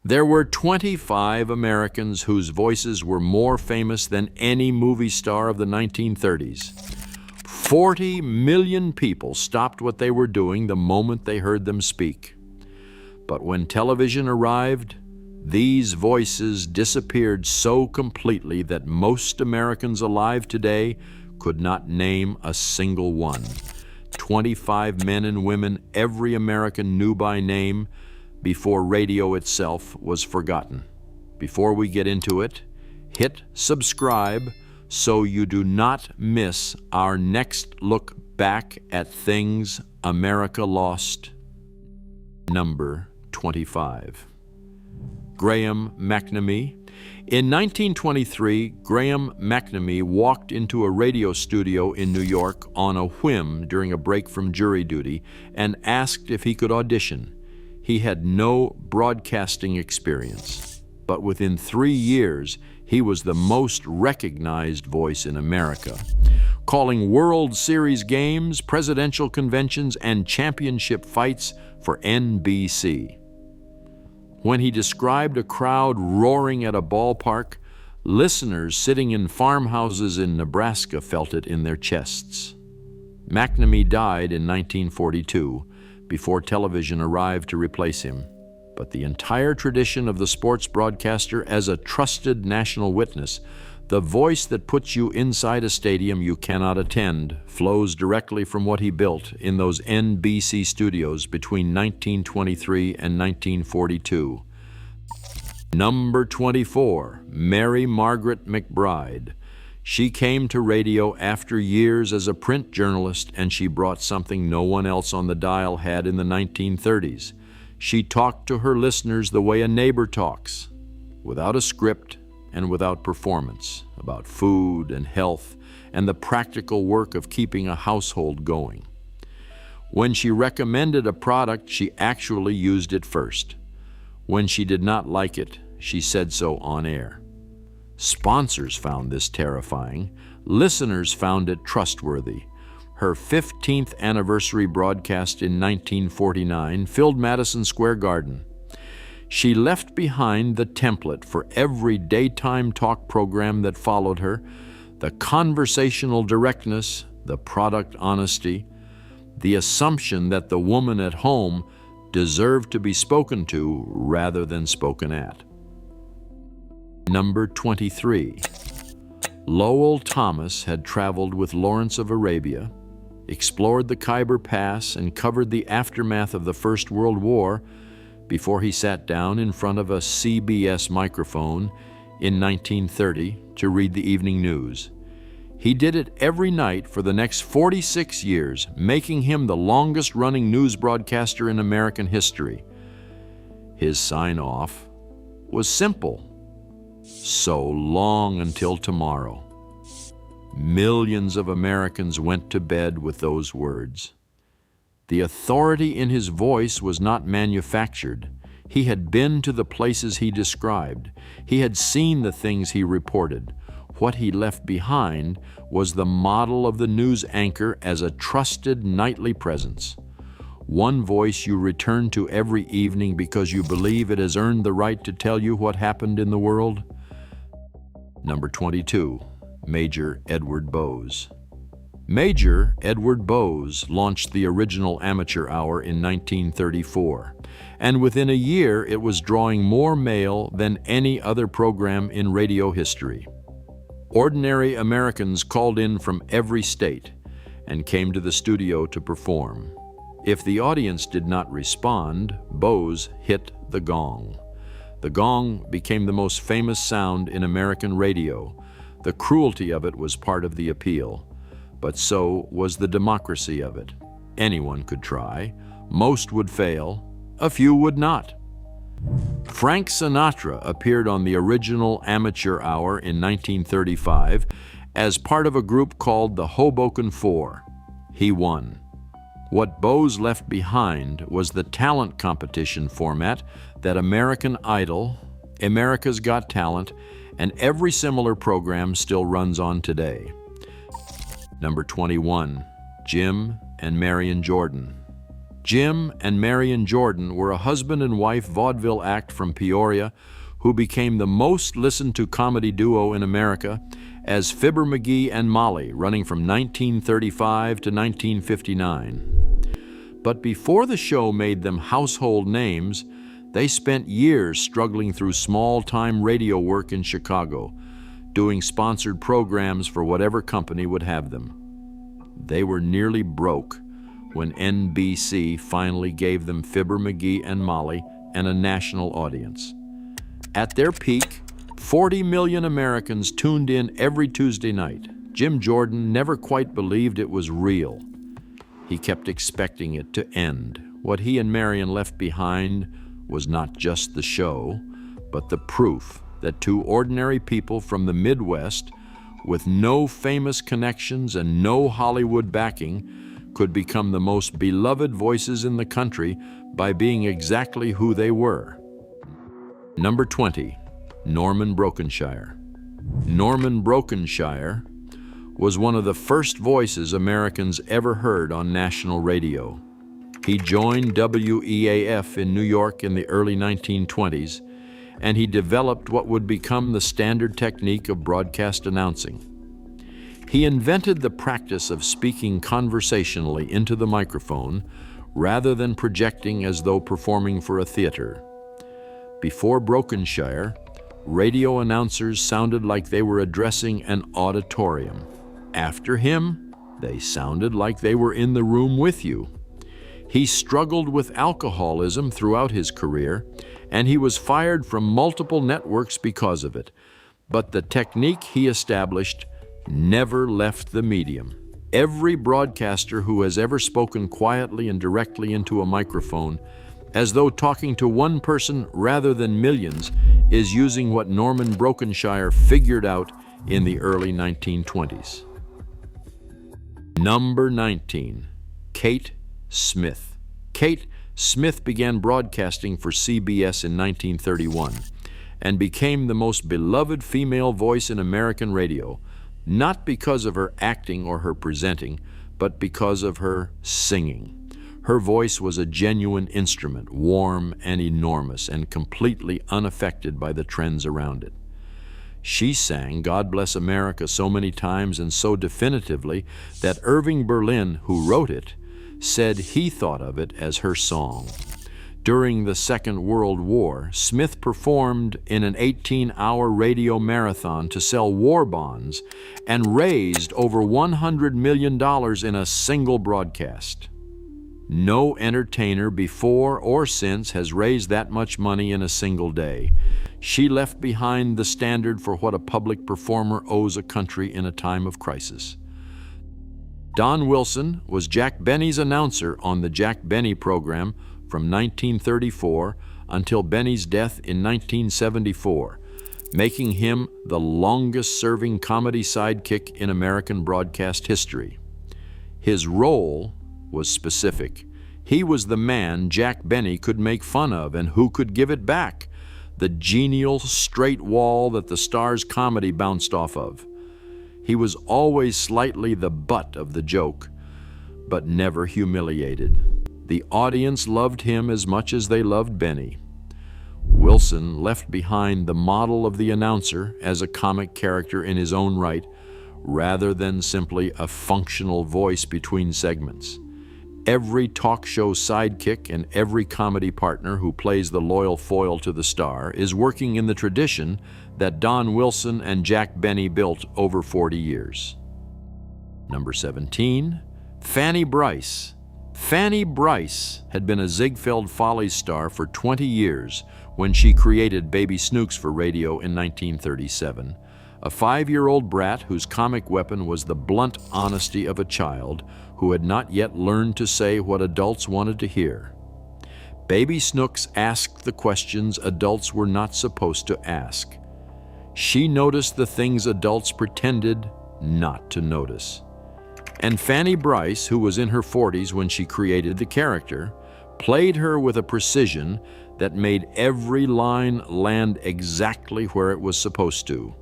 There were 25 Americans whose voices were more famous than any movie star of the 1930s. 40 million people stopped what they were doing the moment they heard them speak. But when television arrived, these voices disappeared so completely that most Americans alive today could not name a single one. 25 men and women every American knew by name before radio itself was forgotten. Before we get into it, hit subscribe so you do not miss our next look back at things America lost. Number 25. Graham McNamee. In 1923, Graham McNamee walked into a radio studio in New York on a whim during a break from jury duty and asked if he could audition. He had no broadcasting experience, but within 3 years, he was the most recognized voice in America, calling World Series games, presidential conventions, and championship fights for NBC. When he described a crowd roaring at a ballpark, listeners sitting in farmhouses in Nebraska felt it in their chests. McNamee died in 1942, before television arrived to replace him. But the entire tradition of the sports broadcaster as a trusted national witness, the voice that puts you inside a stadium you cannot attend, flows directly from what he built in those NBC studios between 1923 and 1942. Number 24, Mary Margaret McBride. She came to radio after years as a print journalist, and she brought something no one else on the dial had in the 1930s. She talked to her listeners the way a neighbor talks, without a script and without performance, about food and health and the practical work of keeping a household going. When she recommended a product, she actually used it first. When she did not like it, she said so on air. Sponsors found this terrifying. Listeners found it trustworthy. Her 15th anniversary broadcast in 1949 filled Madison Square Garden. She left behind the template for every daytime talk program that followed her, the conversational directness, the product honesty, the assumption that the woman at home deserved to be spoken to rather than spoken at. Number 23. Lowell Thomas had traveled with Lawrence of Arabia, explored the Khyber Pass, and covered the aftermath of the First World War before he sat down in front of a CBS microphone in 1930 to read the evening news. He did it every night for the next 46 years, making him the longest-running news broadcaster in American history. His sign-off was simple. So long until tomorrow. Millions of Americans went to bed with those words. The authority in his voice was not manufactured. He had been to the places he described. He had seen the things he reported. What he left behind was the model of the news anchor as a trusted nightly presence. One voice you return to every evening because you believe it has earned the right to tell you what happened in the world. Number 22, Major Edward Bowes. Major Edward Bowes launched the original amateur hour in 1934, and within a year it was drawing more mail than any other program in radio history. Ordinary Americans called in from every state and came to the studio to perform. If the audience did not respond, Bowes hit the gong. The gong became the most famous sound in American radio. The cruelty of it was part of the appeal, but so was the democracy of it. Anyone could try. Most would fail. A few would not. Frank Sinatra appeared on the original amateur hour in 1935 as part of a group called the Hoboken Four. He won. What Bowes left behind was the talent competition format that American Idol, America's Got Talent, and every similar program still runs on today. Number 21, Jim and Marion Jordan. Jim and Marion Jordan were a husband and wife vaudeville act from Peoria who became the most listened to comedy duo in America as Fibber McGee and Molly, running from 1935 to 1959. But before the show made them household names, they spent years struggling through small-time radio work in Chicago, doing sponsored programs for whatever company would have them. They were nearly broke when NBC finally gave them Fibber McGee and Molly and a national audience. At their peak, 40 million Americans tuned in every Tuesday night. Jim Jordan never quite believed it was real. He kept expecting it to end. What he and Marion left behind was not just the show, but the proof that two ordinary people from the Midwest, with no famous connections and no Hollywood backing, could become the most beloved voices in the country by being exactly who they were. Number 20, Norman Brokenshire. Norman Brokenshire was one of the first voices Americans ever heard on national radio. He joined WEAF in New York in the early 1920s, and he developed what would become the standard technique of broadcast announcing. He invented the practice of speaking conversationally into the microphone rather than projecting as though performing for a theater. Before Brokenshire, radio announcers sounded like they were addressing an auditorium. After him, they sounded like they were in the room with you. He struggled with alcoholism throughout his career, and he was fired from multiple networks because of it. But the technique he established never left the medium. Every broadcaster who has ever spoken quietly and directly into a microphone, as though talking to one person rather than millions, is using what Norman Brokenshire figured out in the early 1920s. Number 19, Kate Smith. Kate Smith began broadcasting for CBS in 1931 and became the most beloved female voice in American radio, not because of her acting or her presenting, but because of her singing. Her voice was a genuine instrument, warm and enormous, and completely unaffected by the trends around it. She sang God Bless America so many times and so definitively that Irving Berlin, who wrote it, said he thought of it as her song. During the Second World War, Smith performed in an 18-hour radio marathon to sell war bonds and raised over $100 million in a single broadcast. No entertainer before or since has raised that much money in a single day. She left behind the standard for what a public performer owes a country in a time of crisis. Don Wilson was Jack Benny's announcer on the Jack Benny program from 1934 until Benny's death in 1974, making him the longest-serving comedy sidekick in American broadcast history. His role was specific. He was the man Jack Benny could make fun of and who could give it back, the genial, straight wall that the star's comedy bounced off of. He was always slightly the butt of the joke, but never humiliated. The audience loved him as much as they loved Benny. Wilson left behind the model of the announcer as a comic character in his own right, rather than simply a functional voice between segments. Every talk show sidekick and every comedy partner who plays the loyal foil to the star is working in the tradition that Don Wilson and Jack Benny built over 40 years. Number 17, Fanny Brice. Fanny Brice had been a Ziegfeld Follies star for 20 years when she created Baby Snooks for radio in 1937, a 5-year-old brat whose comic weapon was the blunt honesty of a child who had not yet learned to say what adults wanted to hear. Baby Snooks asked the questions adults were not supposed to ask. She noticed the things adults pretended not to notice. And Fanny Brice, who was in her 40s when she created the character, played her with a precision that made every line land exactly where it was supposed to.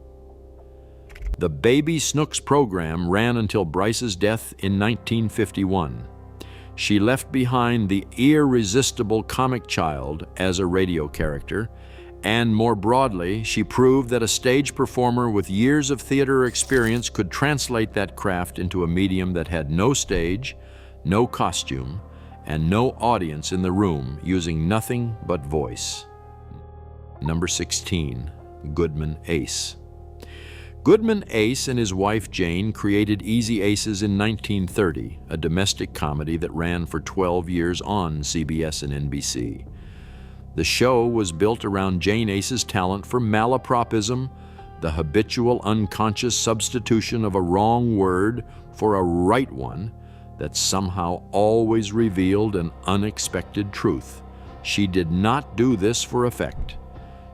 The Baby Snooks program ran until Brice's death in 1951. She left behind the irresistible comic child as a radio character, and more broadly, she proved that a stage performer with years of theater experience could translate that craft into a medium that had no stage, no costume, and no audience in the room, using nothing but voice. Number 16, Goodman Ace. Goodman Ace and his wife Jane created Easy Aces in 1930, a domestic comedy that ran for 12 years on CBS and NBC. The show was built around Jane Ace's talent for malapropism, the habitual unconscious substitution of a wrong word for a right one that somehow always revealed an unexpected truth. She did not do this for effect.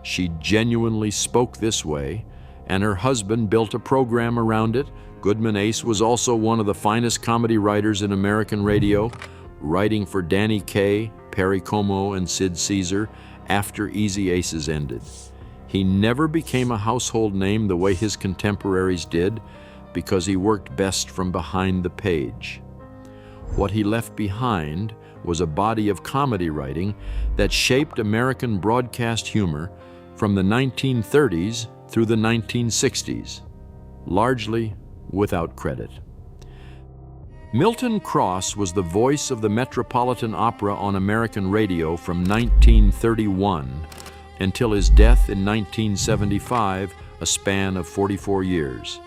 She genuinely spoke this way, and her husband built a program around it. Goodman Ace was also one of the finest comedy writers in American radio, writing for Danny Kaye, Perry Como, and Sid Caesar after Easy Aces ended. He never became a household name the way his contemporaries did because he worked best from behind the page. What he left behind was a body of comedy writing that shaped American broadcast humor from the 1930s through the 1960s, largely without credit. Milton Cross was the voice of the Metropolitan Opera on American radio from 1931 until his death in 1975, a span of 44 years.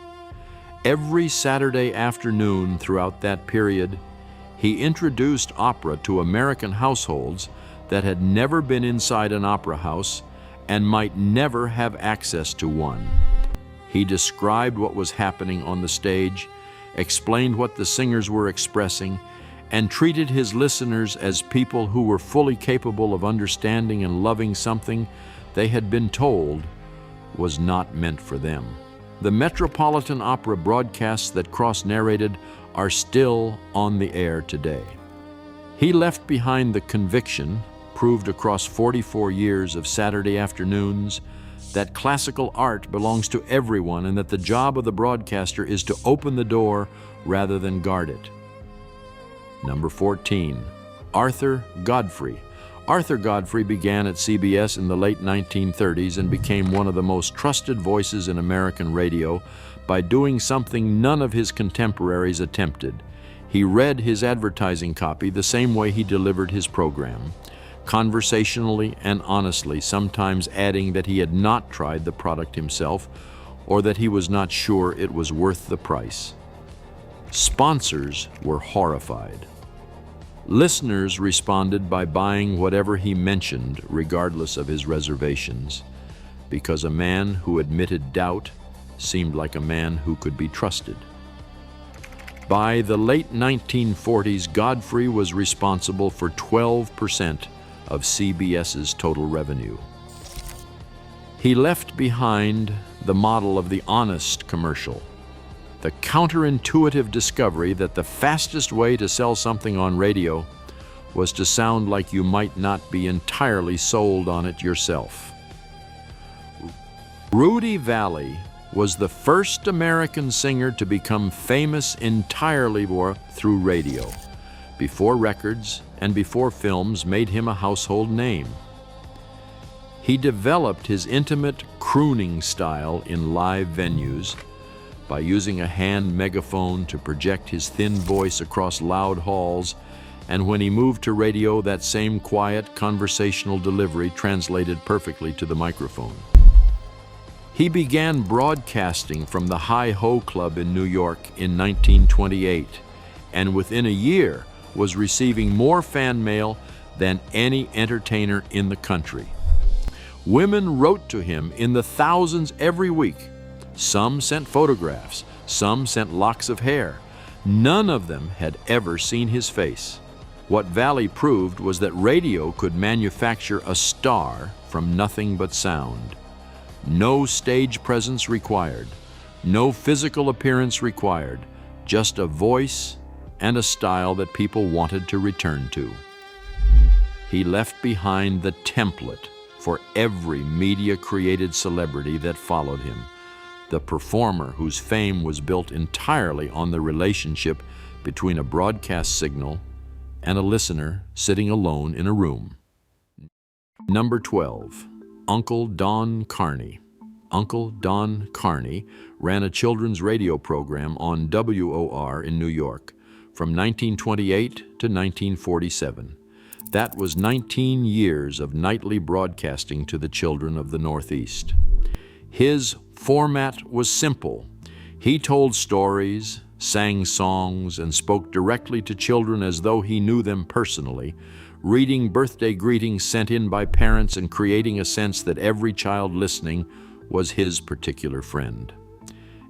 Every Saturday afternoon throughout that period, he introduced opera to American households that had never been inside an opera house and might never have access to one. He described what was happening on the stage, explained what the singers were expressing, and treated his listeners as people who were fully capable of understanding and loving something they had been told was not meant for them. The Metropolitan Opera broadcasts that Cross narrated are still on the air today. He left behind the conviction, proved across 44 years of Saturday afternoons, that classical art belongs to everyone and that the job of the broadcaster is to open the door rather than guard it. Number 14, Arthur Godfrey. Arthur Godfrey began at CBS in the late 1930s and became one of the most trusted voices in American radio by doing something none of his contemporaries attempted. He read his advertising copy the same way he delivered his program, conversationally and honestly, sometimes adding that he had not tried the product himself or that he was not sure it was worth the price. Sponsors were horrified. Listeners responded by buying whatever he mentioned, regardless of his reservations, because a man who admitted doubt seemed like a man who could be trusted. By the late 1940s, Godfrey was responsible for 12% of CBS's total revenue. He left behind the model of the honest commercial, the counterintuitive discovery that the fastest way to sell something on radio was to sound like you might not be entirely sold on it yourself. Rudy Vallee was the first American singer to become famous entirely through radio, before records and before films made him a household name. He developed his intimate crooning style in live venues by using a hand megaphone to project his thin voice across loud halls, and when he moved to radio, that same quiet, conversational delivery translated perfectly to the microphone. He began broadcasting from the Hi-Ho Club in New York in 1928, and within a year was receiving more fan mail than any entertainer in the country. Women wrote to him in the thousands every week. Some sent photographs, some sent locks of hair. None of them had ever seen his face. What Vallee proved was that radio could manufacture a star from nothing but sound. No stage presence required, no physical appearance required, just a voice and a style that people wanted to return to. He left behind the template for every media-created celebrity that followed him, the performer whose fame was built entirely on the relationship between a broadcast signal and a listener sitting alone in a room. Number 12, Uncle Don Carney. Uncle Don Carney ran a children's radio program on WOR in New York from 1928 to 1947. That was 19 years of nightly broadcasting to the children of the Northeast. His format was simple. He told stories, sang songs, and spoke directly to children as though he knew them personally, reading birthday greetings sent in by parents and creating a sense that every child listening was his particular friend.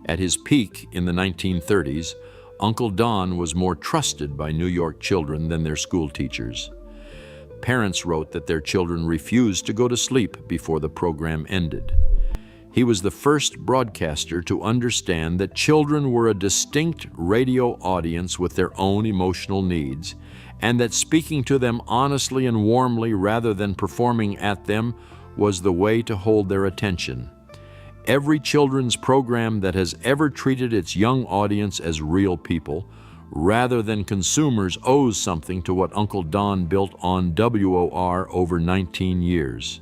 At his peak in the 1930s, Uncle Don was more trusted by New York children than their school teachers. Parents wrote that their children refused to go to sleep before the program ended. He was the first broadcaster to understand that children were a distinct radio audience with their own emotional needs, and that speaking to them honestly and warmly rather than performing at them was the way to hold their attention. Every children's program that has ever treated its young audience as real people, rather than consumers, owes something to what Uncle Don built on WOR over 19 years.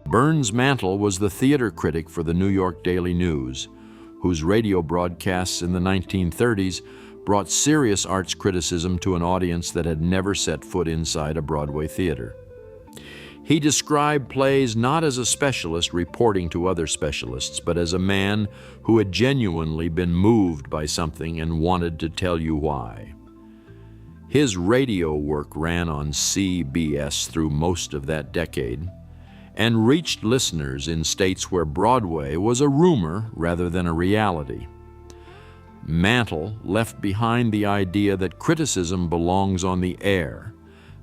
Burns Mantle was the theater critic for the New York Daily News, whose radio broadcasts in the 1930s brought serious arts criticism to an audience that had never set foot inside a Broadway theater. He described plays not as a specialist reporting to other specialists, but as a man who had genuinely been moved by something and wanted to tell you why. His radio work ran on CBS through most of that decade, and reached listeners in states where Broadway was a rumor rather than a reality. Mantle left behind the idea that criticism belongs on the air,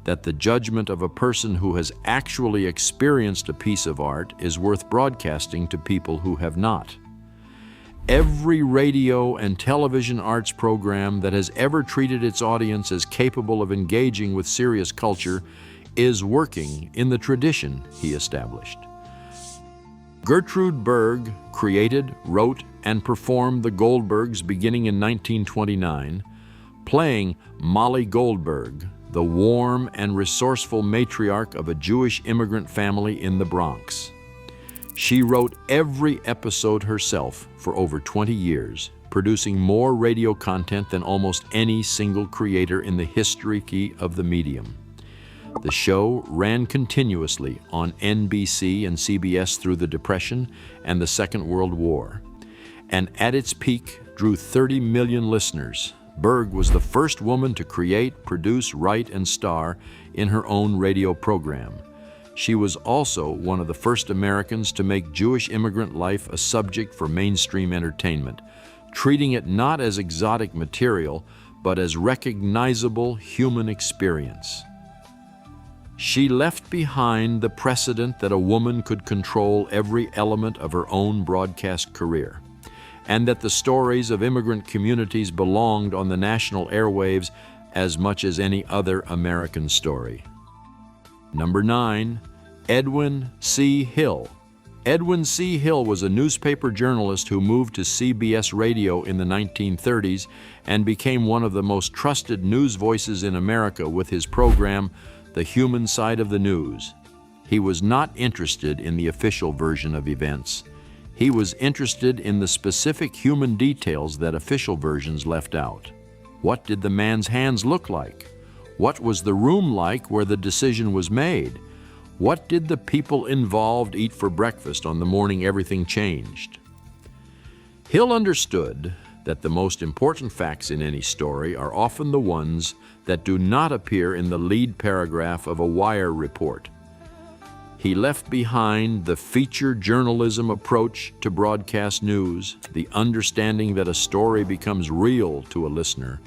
that the judgment of a person who has actually experienced a piece of art is worth broadcasting to people who have not. Every radio and television arts program that has ever treated its audience as capable of engaging with serious culture is working in the tradition he established. Gertrude Berg created, wrote, and performed The Goldbergs beginning in 1929, playing Molly Goldberg, the warm and resourceful matriarch of a Jewish immigrant family in the Bronx. She wrote every episode herself for over 20 years, producing more radio content than almost any single creator in the history of the medium. The show ran continuously on NBC and CBS through the Depression and the Second World War, and at its peak drew 30 million listeners. Berg was the first woman to create, produce, write, and star in her own radio program. She was also one of the first Americans to make Jewish immigrant life a subject for mainstream entertainment, treating it not as exotic material, but as recognizable human experience. She left behind the precedent that a woman could control every element of her own broadcast career, and that the stories of immigrant communities belonged on the national airwaves as much as any other American story. Number 9, Edwin C. Hill. Edwin C. Hill was a newspaper journalist who moved to CBS Radio in the 1930s and became one of the most trusted news voices in America with his program, The Human Side of the News. He was not interested in the official version of events. He was interested in the specific human details that official versions left out. What did the man's hands look like? What was the room like where the decision was made? What did the people involved eat for breakfast on the morning everything changed? Hill understood that the most important facts in any story are often the ones that do not appear in the lead paragraph of a wire report. He left behind the feature journalism approach to broadcast news, the understanding that a story becomes real to a listener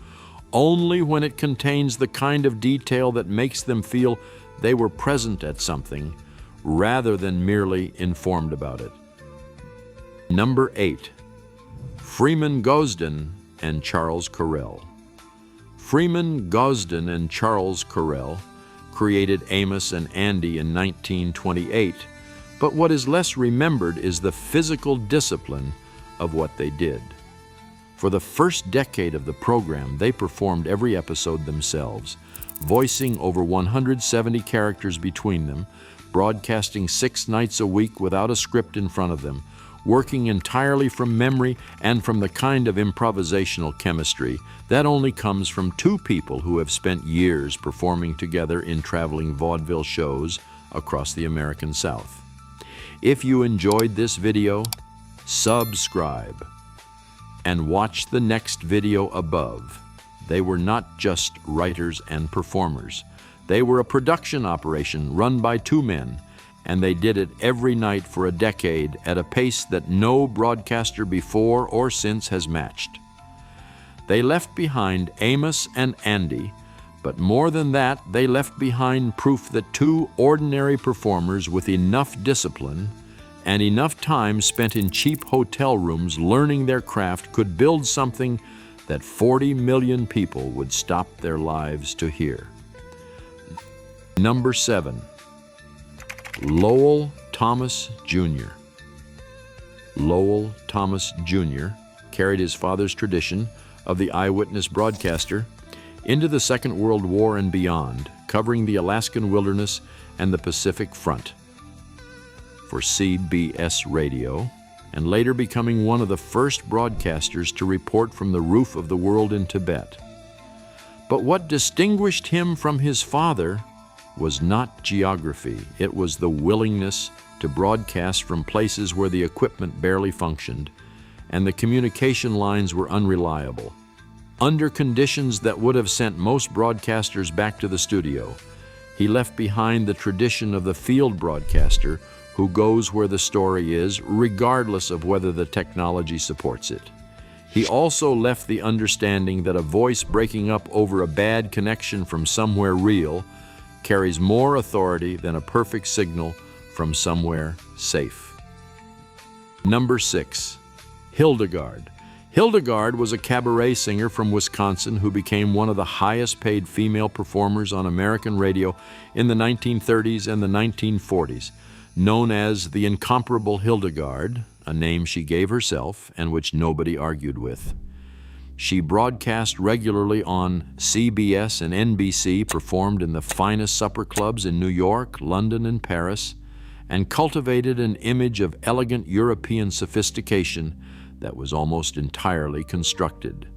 only when it contains the kind of detail that makes them feel they were present at something rather than merely informed about it. Number 8, Freeman Gosden and Charles Correll. Freeman Gosden and Charles Correll created Amos and Andy in 1928, but what is less remembered is the physical discipline of what they did. For the first decade of the program, they performed every episode themselves, voicing over 170 characters between them, broadcasting 6 nights a week without a script in front of them, working entirely from memory and from the kind of improvisational chemistry that only comes from 2 people who have spent years performing together in traveling vaudeville shows across the American South. If you enjoyed this video, subscribe and watch the next video above. They were not just writers and performers. They were a production operation run by 2 men, and they did it every night for a decade at a pace that no broadcaster before or since has matched. They left behind Amos and Andy, but more than that, they left behind proof that 2 ordinary performers with enough discipline and enough time spent in cheap hotel rooms learning their craft could build something that 40 million people would stop their lives to hear. Number 7. Lowell Thomas Jr. Lowell Thomas Jr. carried his father's tradition of the eyewitness broadcaster into the Second World War and beyond, covering the Alaskan wilderness and the Pacific Front for CBS Radio, and later becoming one of the first broadcasters to report from the roof of the world in Tibet. But what distinguished him from his father was not geography. It was the willingness to broadcast from places where the equipment barely functioned and the communication lines were unreliable. Under conditions that would have sent most broadcasters back to the studio, he left behind the tradition of the field broadcaster who goes where the story is, regardless of whether the technology supports it. He also left the understanding that a voice breaking up over a bad connection from somewhere real carries more authority than a perfect signal from somewhere safe. Number 6. Hildegard. Hildegard was a cabaret singer from Wisconsin who became one of the highest paid female performers on American radio in the 1930s and the 1940s. Known as the incomparable Hildegard, a name she gave herself and which nobody argued with. She broadcast regularly on CBS and NBC, performed in the finest supper clubs in New York, London, and Paris, and cultivated an image of elegant European sophistication that was almost entirely constructed.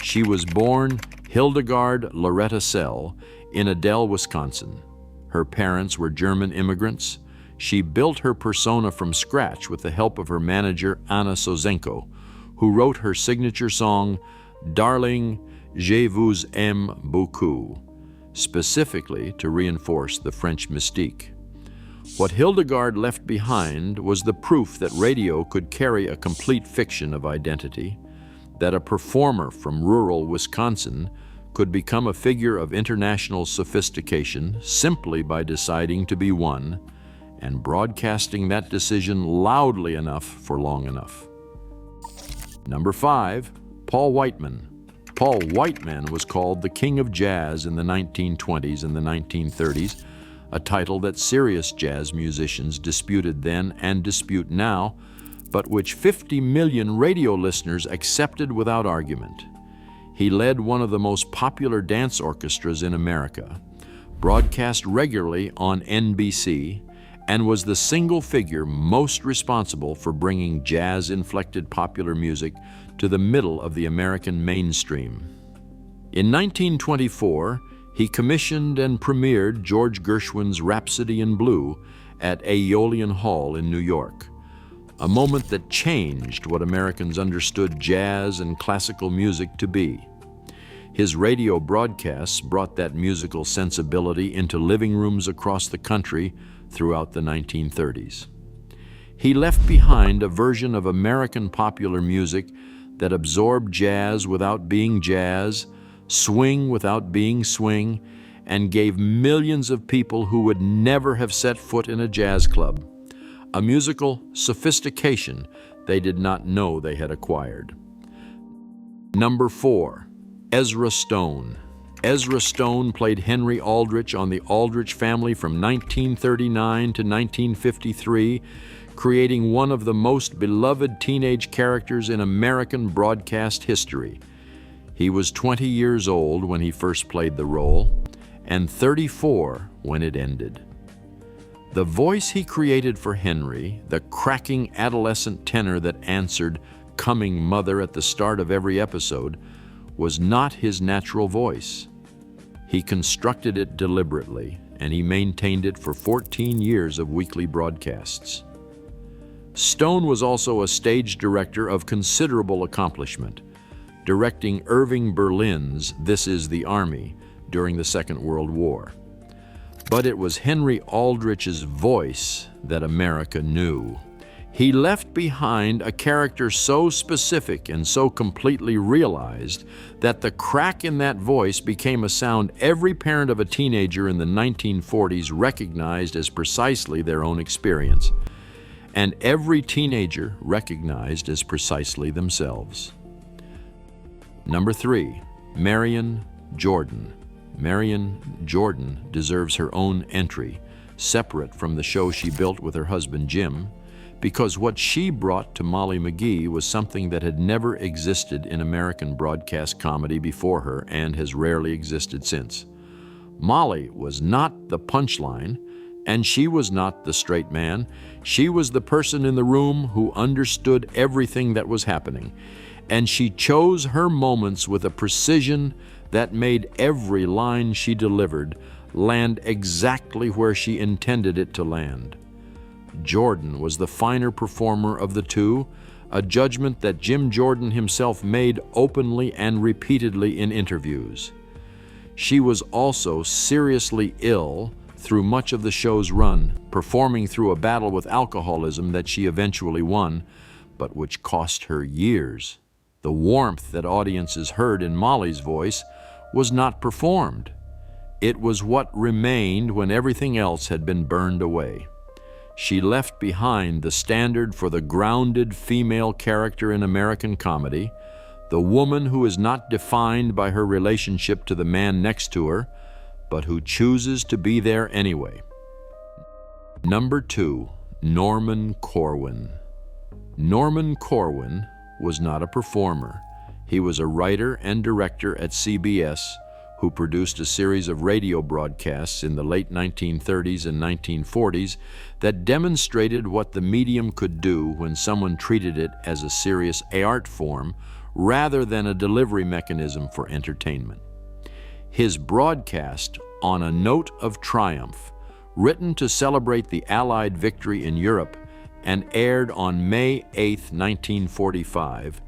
She was born Hildegard Loretta Sell in Adel, Wisconsin. Her parents were German immigrants. She built her persona from scratch with the help of her manager, Anna Sozenko, who wrote her signature song, Darling, je vous aime beaucoup, specifically to reinforce the French mystique. What Hildegard left behind was the proof that radio could carry a complete fiction of identity, that a performer from rural Wisconsin could become a figure of international sophistication simply by deciding to be one, and broadcasting that decision loudly enough for long enough. Number 5, Paul Whiteman. Paul Whiteman was called the King of Jazz in the 1920s and the 1930s, a title that serious jazz musicians disputed then and dispute now, but which 50 million radio listeners accepted without argument. He led one of the most popular dance orchestras in America, broadcast regularly on NBC, and was the single figure most responsible for bringing jazz-inflected popular music to the middle of the American mainstream. In 1924, he commissioned and premiered George Gershwin's Rhapsody in Blue at Aeolian Hall in New York, a moment that changed what Americans understood jazz and classical music to be. His radio broadcasts brought that musical sensibility into living rooms across the country throughout the 1930s. He left behind a version of American popular music that absorbed jazz without being jazz, swing without being swing, and gave millions of people who would never have set foot in a jazz club a musical sophistication they did not know they had acquired. Number 4, Ezra Stone. Ezra Stone played Henry Aldrich on The Aldrich Family from 1939 to 1953, creating one of the most beloved teenage characters in American broadcast history. He was 20 years old when he first played the role, and 34 when it ended. The voice he created for Henry, the cracking adolescent tenor that answered "Coming, Mother" at the start of every episode, was not his natural voice. He constructed it deliberately, and he maintained it for 14 years of weekly broadcasts. Stone was also a stage director of considerable accomplishment, directing Irving Berlin's "This Is the Army" during the Second World War. But it was Henry Aldrich's voice that America knew. He left behind a character so specific and so completely realized that the crack in that voice became a sound every parent of a teenager in the 1940s recognized as precisely their own experience, and every teenager recognized as precisely themselves. Number 3, Marion Jordan. Marion Jordan deserves her own entry, separate from the show she built with her husband Jim, because what she brought to Molly McGee was something that had never existed in American broadcast comedy before her and has rarely existed since. Molly was not the punchline, and she was not the straight man. She was the person in the room who understood everything that was happening, and she chose her moments with a precision that made every line she delivered land exactly where she intended it to land. Jordan was the finer performer of the two, a judgment that Jim Jordan himself made openly and repeatedly in interviews. She was also seriously ill through much of the show's run, performing through a battle with alcoholism that she eventually won, but which cost her years. The warmth that audiences heard in Molly's voice was not performed. It was what remained when everything else had been burned away. She left behind the standard for the grounded female character in American comedy, the woman who is not defined by her relationship to the man next to her, but who chooses to be there anyway. Number 2, Norman Corwin. Norman Corwin was not a performer. He was a writer and director at CBS who produced a series of radio broadcasts in the late 1930s and 1940s that demonstrated what the medium could do when someone treated it as a serious art form rather than a delivery mechanism for entertainment. His broadcast, On a Note of Triumph, written to celebrate the Allied victory in Europe and aired on May 8, 1945,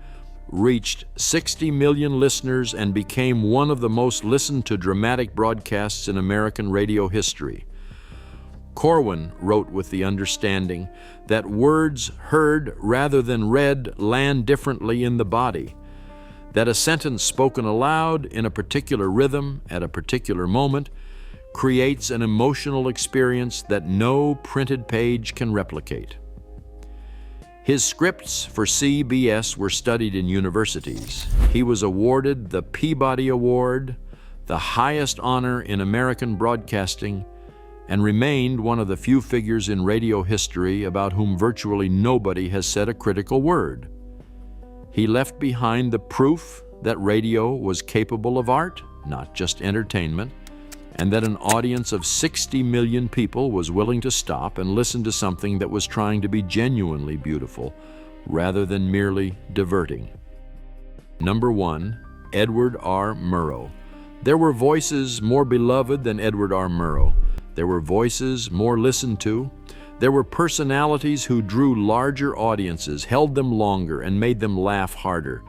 reached 60 million listeners and became one of the most listened to dramatic broadcasts in American radio history. Corwin wrote with the understanding that words heard rather than read land differently in the body, that a sentence spoken aloud in a particular rhythm at a particular moment creates an emotional experience that no printed page can replicate. His scripts for CBS were studied in universities. He was awarded the Peabody Award, the highest honor in American broadcasting, and remained one of the few figures in radio history about whom virtually nobody has said a critical word. He left behind the proof that radio was capable of art, not just entertainment, and that an audience of 60 million people was willing to stop and listen to something that was trying to be genuinely beautiful rather than merely diverting. Number 1, Edward R. Murrow. There were voices more beloved than Edward R. Murrow. There were voices more listened to. There were personalities who drew larger audiences, held them longer, and made them laugh harder.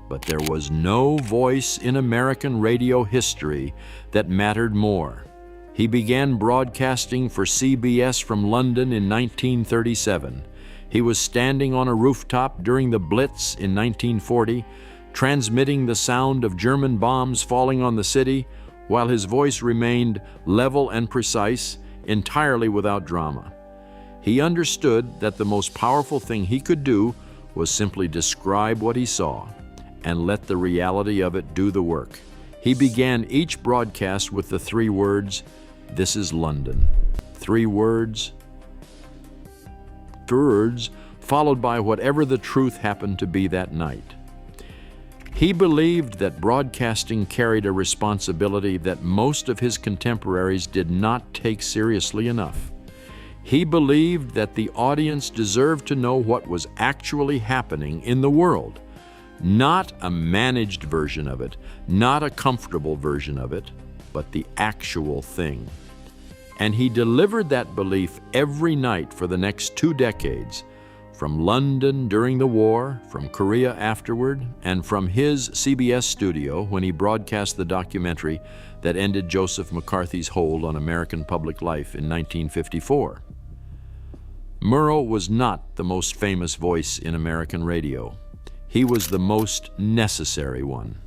But there was no voice in American radio history that mattered more. He began broadcasting for CBS from London in 1937. He was standing on a rooftop during the Blitz in 1940, transmitting the sound of German bombs falling on the city, while his voice remained level and precise, entirely without drama. He understood that the most powerful thing he could do was simply describe what he saw and let the reality of it do the work. He began each broadcast with the 3 words, "This is London." 3 words, followed by whatever the truth happened to be that night. He believed that broadcasting carried a responsibility that most of his contemporaries did not take seriously enough. He believed that the audience deserved to know what was actually happening in the world, not a managed version of it, not a comfortable version of it, but the actual thing. And he delivered that belief every night for the next 2 decades, from London during the war, from Korea afterward, and from his CBS studio when he broadcast the documentary that ended Joseph McCarthy's hold on American public life in 1954. Murrow was not the most famous voice in American radio. He was the most necessary one.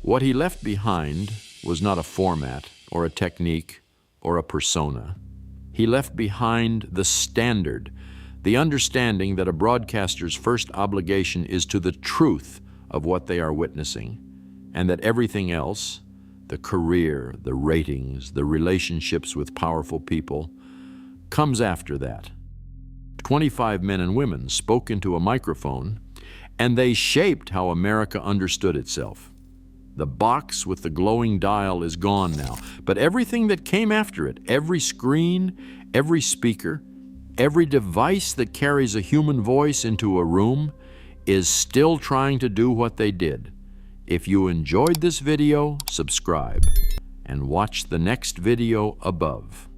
What he left behind was not a format or a technique or a persona. He left behind the standard, the understanding that a broadcaster's first obligation is to the truth of what they are witnessing, and that everything else, the career, the ratings, the relationships with powerful people, comes after that. 25 men and women spoke into a microphone, and they shaped how America understood itself. The box with the glowing dial is gone now, but everything that came after it, every screen, every speaker, every device that carries a human voice into a room is still trying to do what they did. If you enjoyed this video, subscribe and watch the next video above.